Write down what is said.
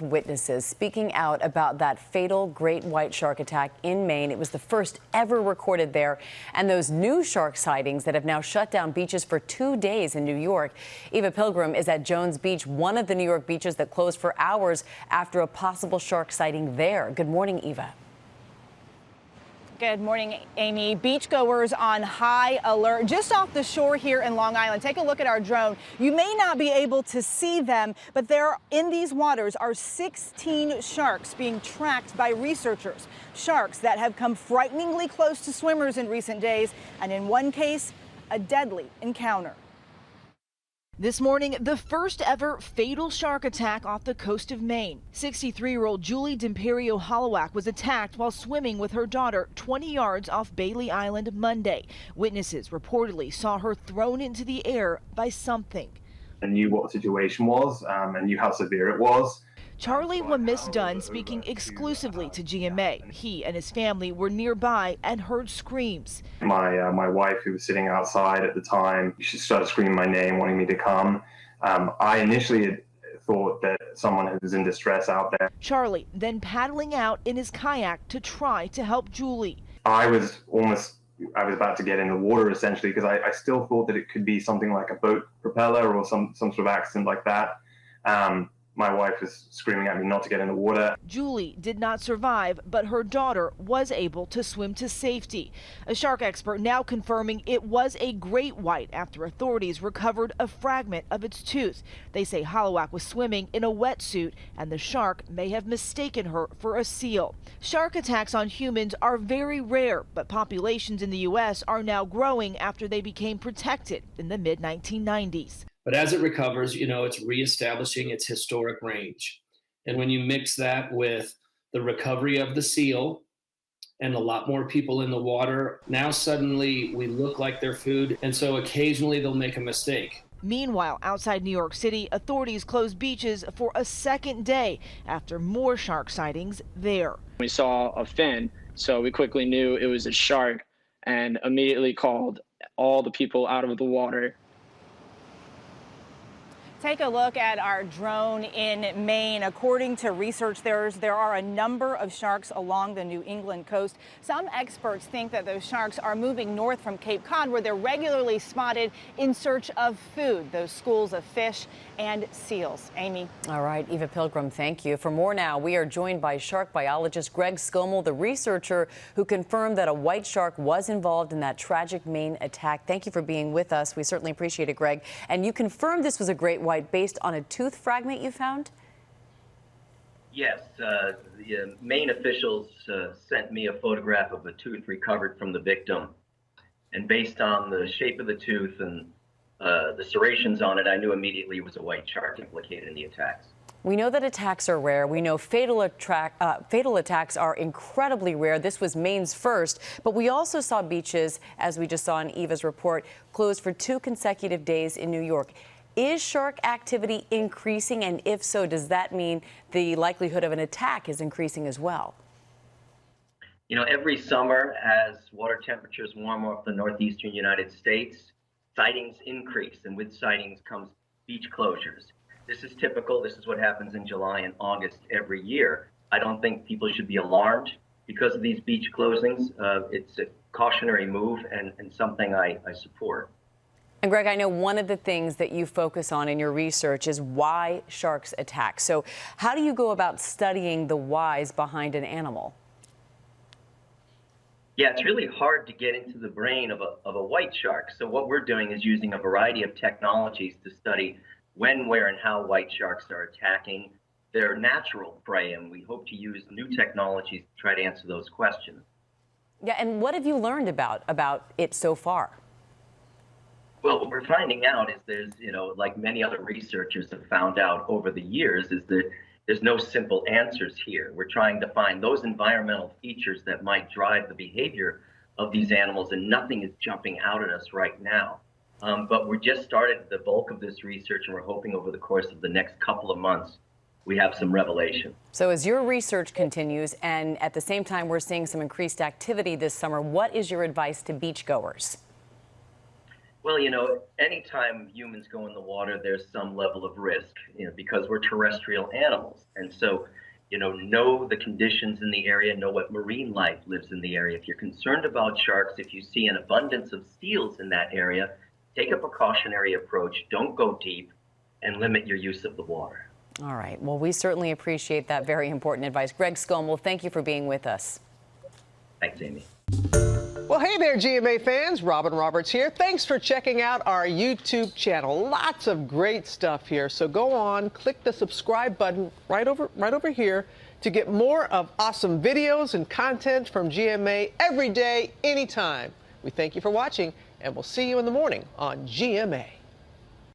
Witnesses speaking out about that fatal great white shark attack in Maine. It was the first ever recorded there, and those new shark sightings that have now shut down beaches for 2 days in New York. Eva Pilgrim is at Jones Beach, one of the New York beaches that closed for hours after a possible shark sighting there. Good morning, Eva. Good morning, Amy. Beachgoers on high alert just off the shore here in Long Island. Take a look at our drone. You may not be able to see them, but there in these waters are 16 sharks being tracked by researchers. Sharks that have come frighteningly close to swimmers in recent days, and in one case, a deadly encounter. This morning, the first ever fatal shark attack off the coast of Maine. 63-year-old Julie Dimperio Holowach was attacked while swimming with her daughter 20 yards off Bailey Island Monday. Witnesses reportedly saw her thrown into the air by something. I knew what the situation was and knew how severe it was. Charlie Wemyss-Dunn speaking exclusively to GMA. He and his family were nearby and heard screams. My wife, who was sitting outside at the time, she started screaming my name, wanting me to come. I initially thought that someone was in distress out there. Charlie then paddling out in his kayak to try to help Julie. I was about to get in the water essentially because I still thought that it could be something like a boat propeller or some sort of accident like that. My wife was screaming at me not to get in the water. Julie did not survive, but her daughter was able to swim to safety. A shark expert now confirming it was a great white after authorities recovered a fragment of its tooth. They say Holowach was swimming in a wetsuit and the shark may have mistaken her for a seal. Shark attacks on humans are very rare, but populations in the U.S. are now growing after they became protected in the mid-1990s. But as it recovers, it's reestablishing its historic range. And when you mix that with the recovery of the seal and a lot more people in the water, now suddenly we look like their food. And so occasionally they'll make a mistake. Meanwhile, outside New York City, authorities closed beaches for a second day after more shark sightings there. We saw a fin, so we quickly knew it was a shark and immediately called all the people out of the water. Take a look at our drone in Maine. According to research, there are a number of sharks along the New England coast. Some experts think that those sharks are moving north from Cape Cod, where they're regularly spotted in search of food, those schools of fish and seals. Amy. All right, Eva Pilgrim, thank you. For more now, we are joined by shark biologist Greg Scommel, the researcher who confirmed that a white shark was involved in that tragic Maine attack. Thank you for being with us. We certainly appreciate it, Greg. And you confirmed this was a great white based on a tooth fragment you found? Yes, the Maine officials sent me a photograph of a tooth recovered from the victim. And based on the shape of the tooth and the serrations on it, I knew immediately it was a white shark implicated in the attacks. We know that attacks are rare. We know fatal attacks are incredibly rare. This was Maine's first, but we also saw beaches, as we just saw in Eva's report, closed for 2 consecutive days in New York. Is shark activity increasing? And if so, does that mean the likelihood of an attack is increasing as well? Every summer, as water temperatures warm up the northeastern United States, sightings increase, and with sightings comes beach closures. This is typical. This is what happens in July and August every year. I don't think people should be alarmed because of these beach closings. It's a cautionary move and something I support. And Greg, I know one of the things that you focus on in your research is why sharks attack. So how do you go about studying the whys behind an animal? Yeah, it's really hard to get into the brain of a white shark. So what we're doing is using a variety of technologies to study when, where, and how white sharks are attacking their natural prey. And we hope to use new technologies to try to answer those questions. Yeah, and what have you learned about it so far? Well, what we're finding out is there's, like many other researchers have found out over the years, is that there's no simple answers here. We're trying to find those environmental features that might drive the behavior of these animals, and nothing is jumping out at us right now. But we just started the bulk of this research, and we're hoping over the course of the next couple of months, we have some revelation. So as your research continues, and at the same time we're seeing some increased activity this summer, what is your advice to beachgoers? Well, anytime humans go in the water, there's some level of risk, because we're terrestrial animals. And so, know the conditions in the area, know what marine life lives in the area. If you're concerned about sharks, if you see an abundance of seals in that area, take a precautionary approach, don't go deep, and limit your use of the water. All right. Well, we certainly appreciate that very important advice. Greg Scommel, thank you for being with us. Thanks, Amy. Well, hey there, GMA fans. Robin Roberts here. Thanks for checking out our YouTube channel. Lots of great stuff here. So go on, click the subscribe button right over here to get more of awesome videos and content from GMA every day, anytime. We thank you for watching, and we'll see you in the morning on GMA.